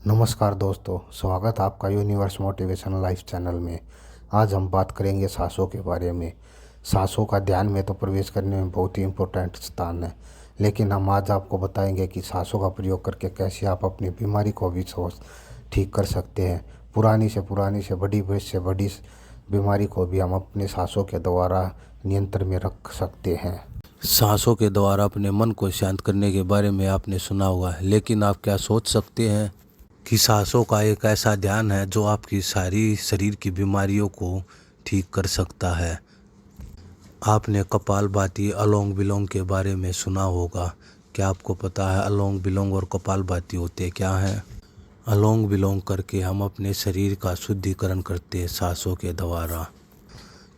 नमस्कार दोस्तों, स्वागत है आपका यूनिवर्स मोटिवेशन लाइफ चैनल में। आज हम बात करेंगे सांसों के बारे में। सांसों का ध्यान में तो प्रवेश करने में बहुत ही इम्पोर्टेंट स्थान है, लेकिन हम आज आपको बताएंगे कि सांसों का प्रयोग करके कैसे आप अपनी बीमारी को भी ठीक कर सकते हैं। पुरानी से बड़ी बीमारी को भी हम अपने सांसों के द्वारा नियंत्रण में रख सकते हैं। सांसों के द्वारा अपने मन को शांत करने के बारे में आपने सुना होगा, लेकिन आप क्या सोच सकते हैं कि सांसों का एक ऐसा ध्यान है जो आपकी सारी शरीर की बीमारियों को ठीक कर सकता है। आपने कपालभाति अलोंग विलोंग के बारे में सुना होगा। क्या आपको पता है अलोंग विलोंग और कपालभाति होते क्या हैं? अलोंग विलोंग करके हम अपने शरीर का शुद्धिकरण करते हैं सांसों के द्वारा।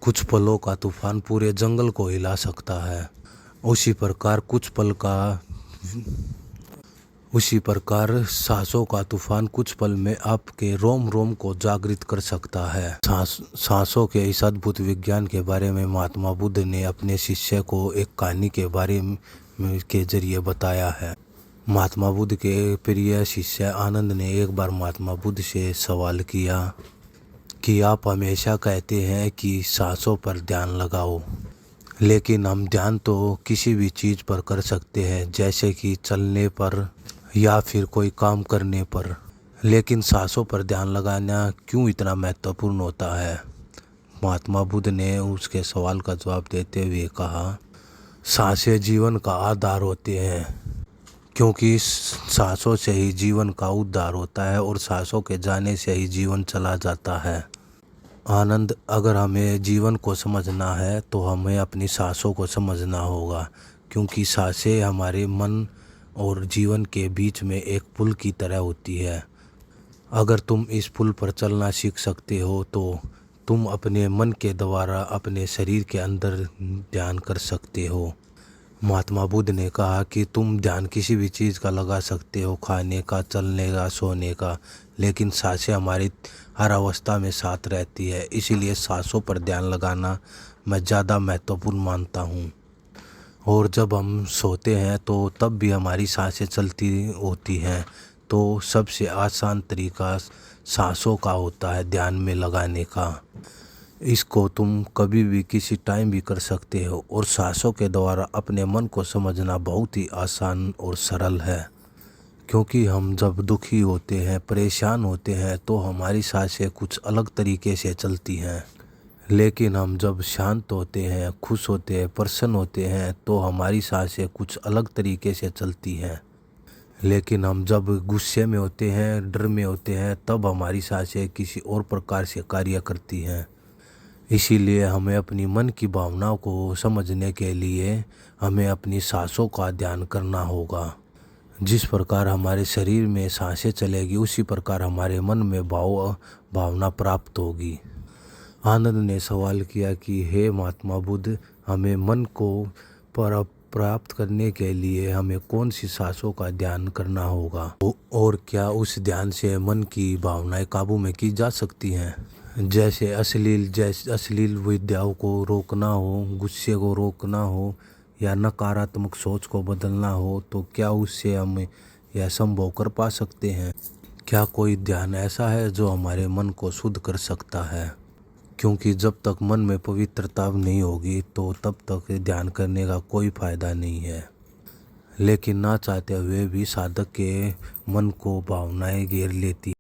कुछ पलों का तूफान पूरे जंगल को हिला सकता है, उसी प्रकार सांसों का तूफान कुछ पल में आपके रोम रोम को जागृत कर सकता है। सांसों के इस अद्भुत विज्ञान के बारे में महात्मा बुद्ध ने अपने शिष्य को एक कहानी के बारे में के जरिए बताया है। महात्मा बुद्ध के प्रिय शिष्य आनंद ने एक बार महात्मा बुद्ध से सवाल किया कि आप हमेशा कहते हैं कि सांसों पर ध्यान लगाओ, लेकिन हम ध्यान तो किसी भी चीज़ पर कर सकते हैं, जैसे कि चलने पर या फिर कोई काम करने पर, लेकिन सांसों पर ध्यान लगाना क्यों इतना महत्वपूर्ण होता है? महात्मा बुद्ध ने उसके सवाल का जवाब देते हुए कहा, सांसें जीवन का आधार होते हैं, क्योंकि सांसों से ही जीवन का उद्धार होता है और सांसों के जाने से ही जीवन चला जाता है। आनंद, अगर हमें जीवन को समझना है तो हमें अपनी सांसों को समझना होगा, क्योंकि सांसें हमारे मन और जीवन के बीच में एक पुल की तरह होती है। अगर तुम इस पुल पर चलना सीख सकते हो तो तुम अपने मन के द्वारा अपने शरीर के अंदर ध्यान कर सकते हो। महात्मा बुद्ध ने कहा कि तुम ध्यान किसी भी चीज़ का लगा सकते हो, खाने का, चलने का, सोने का, लेकिन सांसें हमारी हर अवस्था में साथ रहती है। इसीलिए सांसों पर ध्यान लगाना मैं ज़्यादा महत्वपूर्ण मानता हूँ। और जब हम सोते हैं तो तब भी हमारी सांसें चलती होती हैं, तो सबसे आसान तरीका सांसों का होता है ध्यान में लगाने का। इसको तुम कभी भी किसी टाइम भी कर सकते हो, और सांसों के द्वारा अपने मन को समझना बहुत ही आसान और सरल है। क्योंकि हम जब दुखी होते हैं, परेशान होते हैं, तो हमारी सांसें कुछ अलग तरीके से चलती हैं, लेकिन हम जब शांत होते हैं, खुश होते हैं, प्रसन्न होते हैं, तो हमारी सांसें कुछ अलग तरीके से चलती हैं। लेकिन हम जब गुस्से में होते हैं, डर में होते हैं, तब हमारी सांसें किसी और प्रकार से कार्य करती हैं। इसीलिए हमें अपनी मन की भावनाओं को समझने के लिए हमें अपनी सांसों का ध्यान करना होगा। जिस प्रकार हमारे शरीर में सांसें चलेगी, उसी प्रकार हमारे मन में भावना प्राप्त होगी। आनंद ने सवाल किया कि हे महात्मा बुद्ध, हमें मन को प्राप्त करने के लिए हमें कौन सी सांसों का ध्यान करना होगा, और क्या उस ध्यान से मन की भावनाएं काबू में की जा सकती हैं? जैसे अश्लील विद्याओं को रोकना हो, गुस्से को रोकना हो, या नकारात्मक सोच को बदलना हो, तो क्या उससे हम यह संभव कर पा सकते हैं? क्या कोई ध्यान ऐसा है जो हमारे मन को शुद्ध कर सकता है? क्योंकि जब तक मन में पवित्रता नहीं होगी तो तब तक ध्यान करने का कोई फायदा नहीं है। लेकिन ना चाहते हुए भी साधक के मन को भावनाएं घेर लेती